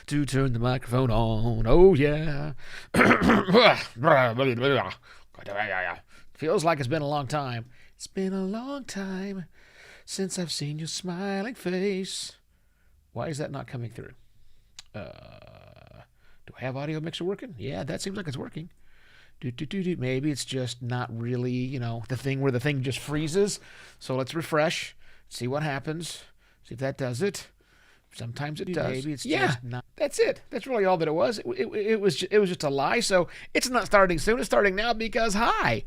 to turn the microphone on. Oh, yeah. Feels like it's been a long time. It's been a long time since I've seen your smiling face. Why is that not coming through? Do I have audio mixer working? Yeah, that seems like it's working. Maybe it's just not really, the thing where the thing just freezes. So let's refresh, see what happens, see if that does it. Sometimes it does. Maybe it's just not. That's it. That's really all that it was. It was just a lie. So it's not starting soon. It's starting now because, hi,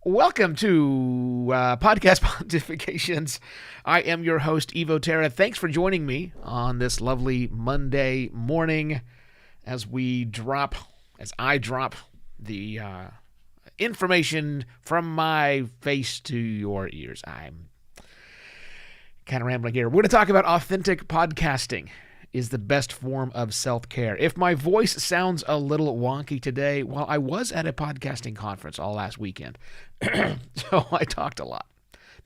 welcome to Podcast Pontifications. I am your host, Evo Terra. Thanks for joining me on this lovely Monday morning as I drop the information from my face to your ears. I'm kind of rambling here. We're going to talk about authentic podcasting is the best form of self-care. If my voice sounds a little wonky today, well, I was at a podcasting conference all last weekend, so I talked a lot.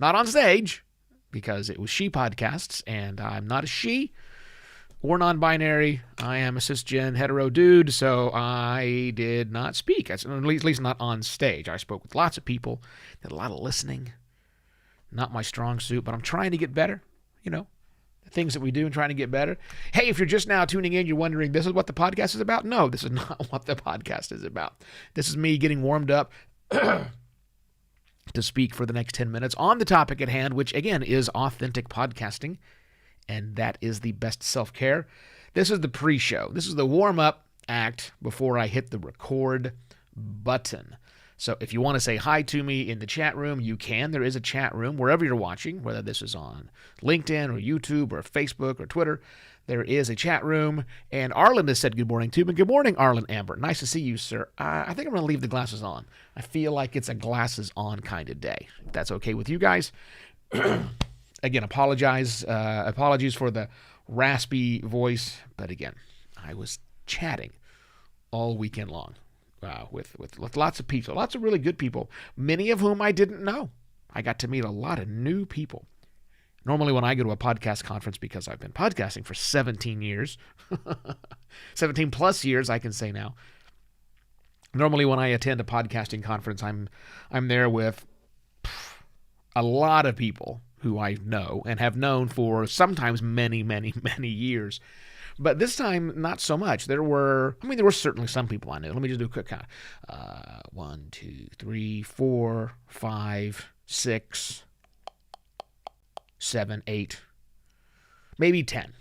Not on stage, because it was she podcasts, and I'm not a she or non-binary. I am a cisgen hetero dude, so I did not speak, at least not on stage. I spoke with lots of people, did a lot of listening. Not my strong suit, but I'm trying to get better. The things that we do and trying to get better. Hey, if you're just now tuning in, you're wondering, this is what the podcast is about? No, this is not what the podcast is about. This is me getting warmed up to speak for the next 10 minutes on the topic at hand, which again is authentic podcasting. And that is the best self-care. This is the pre-show. This is the warm-up act before I hit the record button. So if you want to say hi to me in the chat room, you can. There is a chat room wherever you're watching, whether this is on LinkedIn or YouTube or Facebook or Twitter. There is a chat room. And Arlen has said good morning to me. Good morning, Arlen Amber. Nice to see you, sir. I think I'm going to leave the glasses on. I feel like it's a glasses on kind of day. If that's okay with you guys. Again, apologies for the raspy voice. But again, I was chatting all weekend long. With lots of people, lots of really good people, many of whom I didn't know. I got to meet a lot of new people. Normally when I go to a podcast conference, because I've been podcasting for 17 years, 17 plus years, I can say now. Normally when I attend a podcasting conference, I'm there with a lot of people who I know and have known for sometimes many, many, many years. But this time, not so much. There were certainly some people I knew. Let me just do a quick count. 1, 2, 3, 4, 5, 6, 7, 8, maybe 10.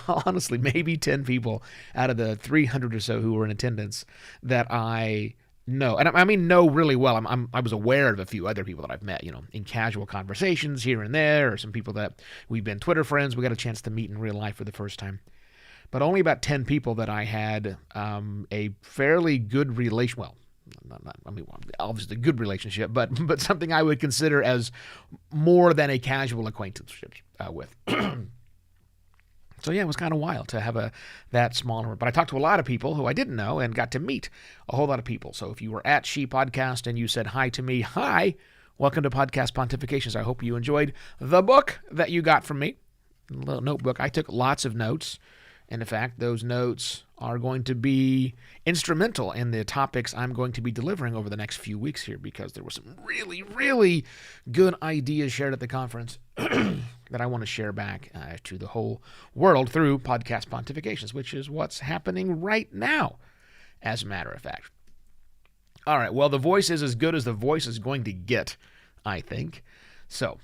Honestly, maybe 10 people out of the 300 or so who were in attendance that I know. And I mean know really well. I was aware of a few other people that I've met, in casual conversations here and there, or some people that we've been Twitter friends. We got a chance to meet in real life for the first time. But only about 10 people that I had a fairly good relation. Well, obviously a good relationship, but something I would consider as more than a casual acquaintanceship with. So yeah, it was kind of wild to have that small number. But I talked to a lot of people who I didn't know and got to meet a whole lot of people. So if you were at She Podcast and you said hi to me, hi, welcome to Podcast Pontifications. I hope you enjoyed the book that you got from me, a little notebook. I took lots of notes. And in fact, those notes are going to be instrumental in the topics I'm going to be delivering over the next few weeks here, because there were some really, really good ideas shared at the conference that I want to share back to the whole world through Podcast Pontifications, which is what's happening right now, as a matter of fact. All right, well, the voice is as good as the voice is going to get, I think. So,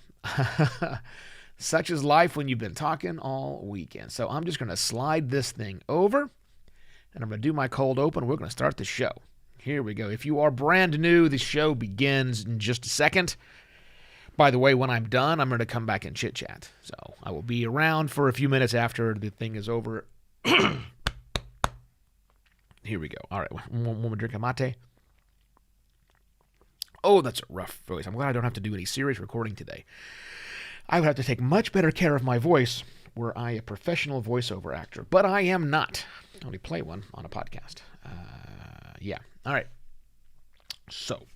such is life when you've been talking all weekend. So I'm just going to slide this thing over, and I'm going to do my cold open. We're going to start the show. Here we go. If you are brand new, the show begins in just a second. By the way, when I'm done, I'm going to come back and chit-chat. So I will be around for a few minutes after the thing is over. Here we go. All right, one more drink of mate. Oh, that's a rough voice. I'm glad I don't have to do any serious recording today. I would have to take much better care of my voice were I a professional voiceover actor, but I am not. I only play one on a podcast. Yeah. All right. So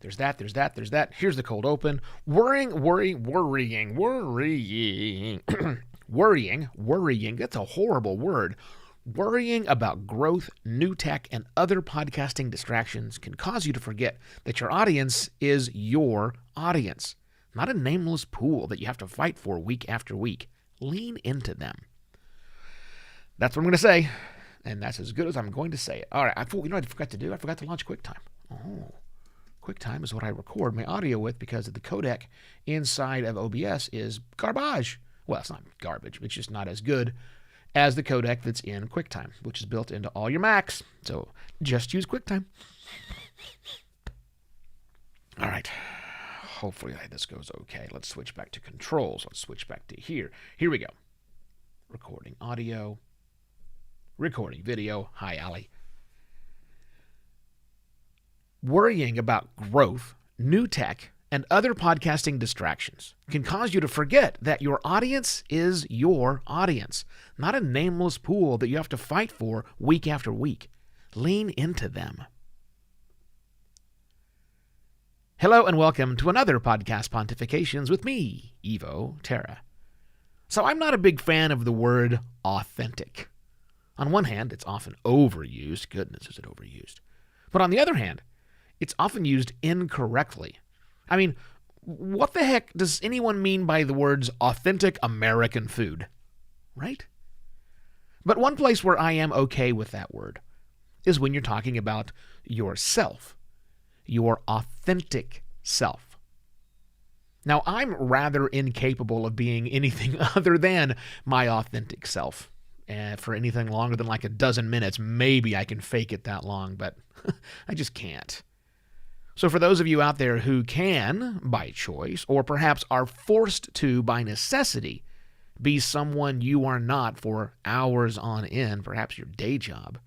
there's that. Here's the cold open. Worrying Worrying, that's a horrible word. Worrying about growth, new tech, and other podcasting distractions can cause you to forget that your audience is your audience, not a nameless pool that you have to fight for week after week. Lean into them. That's what I'm going to say, and that's as good as I'm going to say it. All right, I forgot to do? I forgot to launch QuickTime. Oh, QuickTime is what I record my audio with because the codec inside of OBS is garbage. Well, it's not garbage. It's just not as good as the codec that's in QuickTime, which is built into all your Macs. So just use QuickTime. All right. Hopefully this goes okay. Let's switch back to controls. Let's switch back to here. Here we go. Recording audio. Recording video. Hi, Allie. Worrying about growth, new tech, and other podcasting distractions can cause you to forget that your audience is your audience, not a nameless pool that you have to fight for week after week. Lean into them. Hello and welcome to another Podcast Pontifications with me, Evo Terra. So I'm not a big fan of the word authentic. On one hand, it's often overused. Goodness, is it overused. But on the other hand, it's often used incorrectly. I mean, what the heck does anyone mean by the words authentic American food? Right? But one place where I am okay with that word is when you're talking about yourself, your authentic self. Now, I'm rather incapable of being anything other than my authentic self. And for anything longer than like a dozen minutes, maybe I can fake it that long, but I just can't. So for those of you out there who can, by choice, or perhaps are forced to by necessity, be someone you are not for hours on end, perhaps your day job,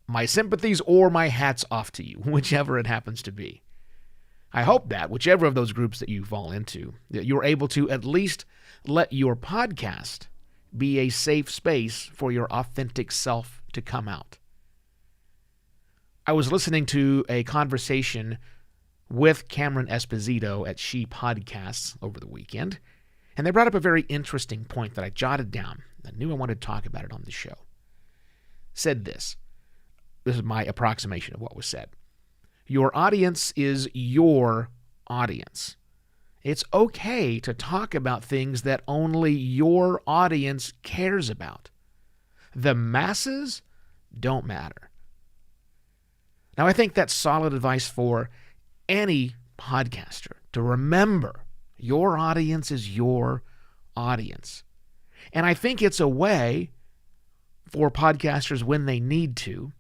my sympathies or my hats off to you, whichever it happens to be. I hope that, whichever of those groups that you fall into, that you're able to at least let your podcast be a safe space for your authentic self to come out. I was listening to a conversation with Cameron Esposito at She Podcasts over the weekend, and they brought up a very interesting point that I jotted down. I knew I wanted to talk about it on the show. Said this. This is my approximation of what was said. Your audience is your audience. It's okay to talk about things that only your audience cares about. The masses don't matter. Now, I think that's solid advice for any podcaster to remember your audience is your audience. And I think it's a way for podcasters when they need to.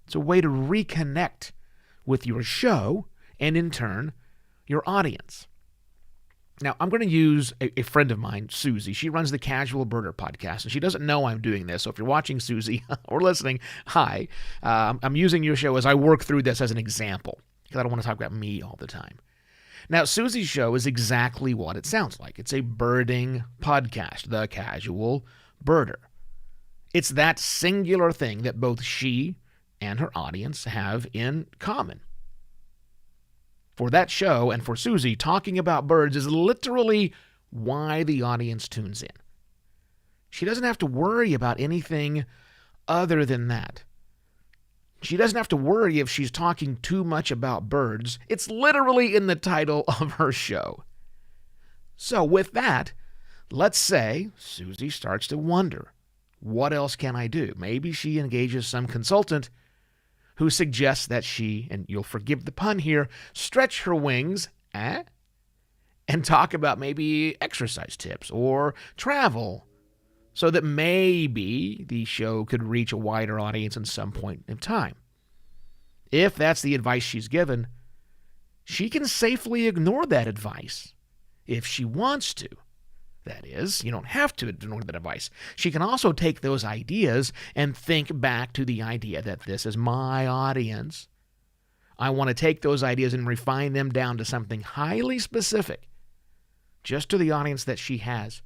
It's a way to reconnect with your show and, in turn, your audience. Now, I'm going to use a friend of mine, Susie. She runs the Casual Birder podcast, and she doesn't know I'm doing this. So if you're watching, Susie, or listening, hi. I'm using your show as I work through this as an example, because I don't want to talk about me all the time. Now, Susie's show is exactly what it sounds like. It's a birding podcast, the Casual Birder. It's that singular thing that both she and her audience have in common. For that show and for Susie, talking about birds is literally why the audience tunes in. She doesn't have to worry about anything other than that. She doesn't have to worry if she's talking too much about birds. It's literally in the title of her show. So with that, let's say Susie starts to wonder, what else can I do? Maybe she engages some consultant who suggests that she, and you'll forgive the pun here, stretch her wings and talk about maybe exercise tips or travel so that maybe the show could reach a wider audience at some point in time. If that's the advice she's given, she can safely ignore that advice if she wants to. That is, you don't have to ignore that advice. She can also take those ideas and think back to the idea that this is my audience. I want to take those ideas and refine them down to something highly specific, just to the audience that she has.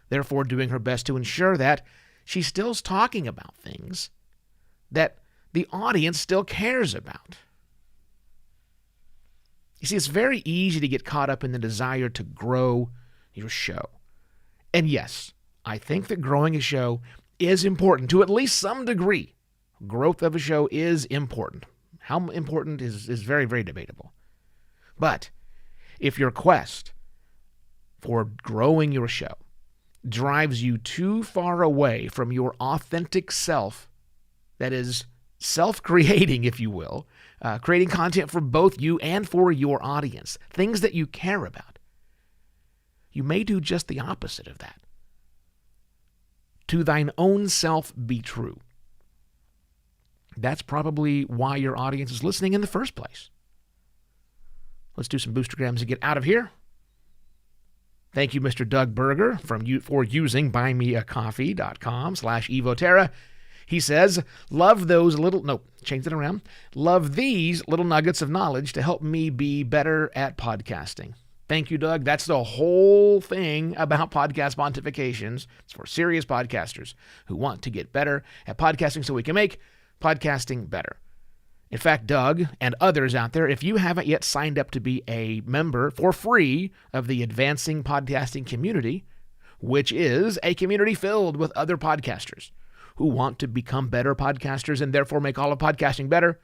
Therefore, doing her best to ensure that she still's talking about things that the audience still cares about. You see, it's very easy to get caught up in the desire to grow your show. And yes, I think that growing a show is important to at least some degree. Growth of a show is important. How important is very, very debatable. But if your quest for growing your show drives you too far away from your authentic self, that is self-creating, if you will, creating content for both you and for your audience, things that you care about, you may do just the opposite of that. To thine own self be true. That's probably why your audience is listening in the first place. Let's do some boostergrams and get out of here. Thank you, Mr. Doug Berger, for using buymeacoffee.com/evoterra. He says, love these little nuggets of knowledge to help me be better at podcasting. Thank you, Doug. That's the whole thing about podcast pontifications. It's for serious podcasters who want to get better at podcasting so we can make podcasting better. In fact, Doug and others out there, if you haven't yet signed up to be a member for free of the Advancing Podcasting Community, which is a community filled with other podcasters who want to become better podcasters and therefore make all of podcasting better,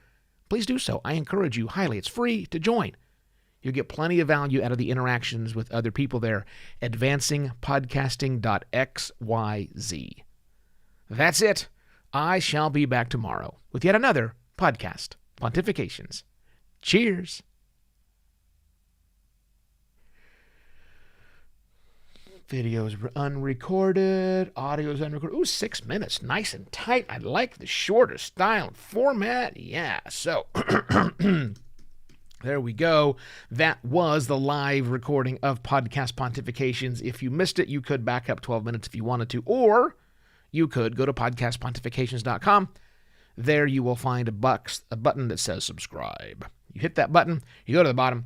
please do so. I encourage you highly. It's free to join. You'll get plenty of value out of the interactions with other people there. advancingpodcasting.xyz. That's it. I shall be back tomorrow with yet another podcast pontifications. Cheers. Video's unrecorded. Audio's unrecorded. Ooh, 6 minutes. Nice and tight. I like the shorter style and format. Yeah, so there we go. That was the live recording of Podcast Pontifications. If you missed it, you could back up 12 minutes if you wanted to, or you could go to podcastpontifications.com. There you will find a button that says subscribe. You hit that button, you go to the bottom,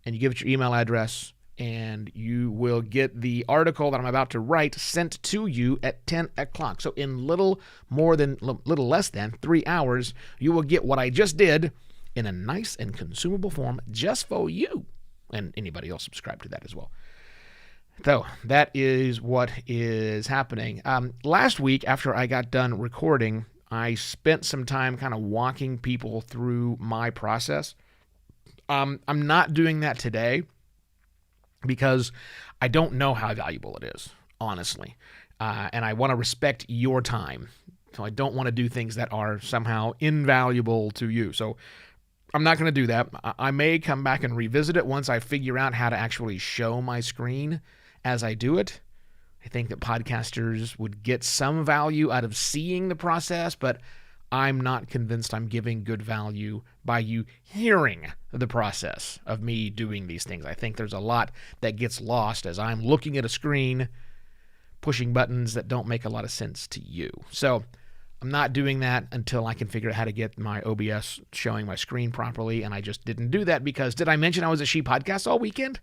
and you give it your email address, and you will get the article that I'm about to write sent to you at 10 o'clock. So in little less than 3 hours, you will get what I just did in a nice and consumable form just for you, and anybody else subscribe to that as well. So that is what is happening. Last week, after I got done recording, I spent some time kind of walking people through my process. I'm not doing that today because I don't know how valuable it is, honestly. And I want to respect your time. So I don't want to do things that are somehow invaluable to you. So I'm not going to do that. I may come back and revisit it once I figure out how to actually show my screen as I do it. I think that podcasters would get some value out of seeing the process, but I'm not convinced I'm giving good value by you hearing the process of me doing these things. I think there's a lot that gets lost as I'm looking at a screen, pushing buttons that don't make a lot of sense to you. So I'm not doing that until I can figure out how to get my OBS showing my screen properly, and I just didn't do that because, did I mention I was at She Podcast all weekend?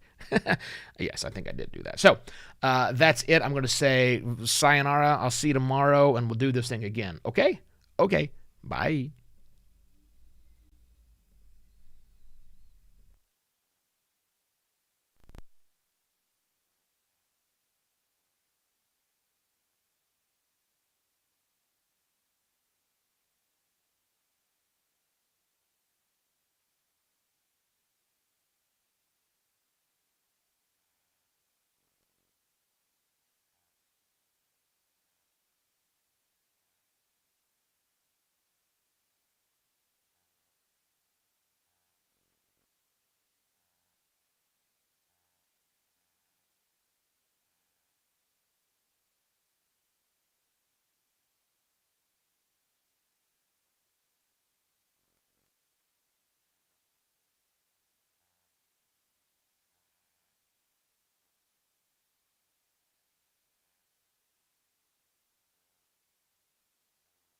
Yes, I think I did do that. So that's it. I'm going to say sayonara. I'll see you tomorrow, and we'll do this thing again. Okay? Okay. Bye.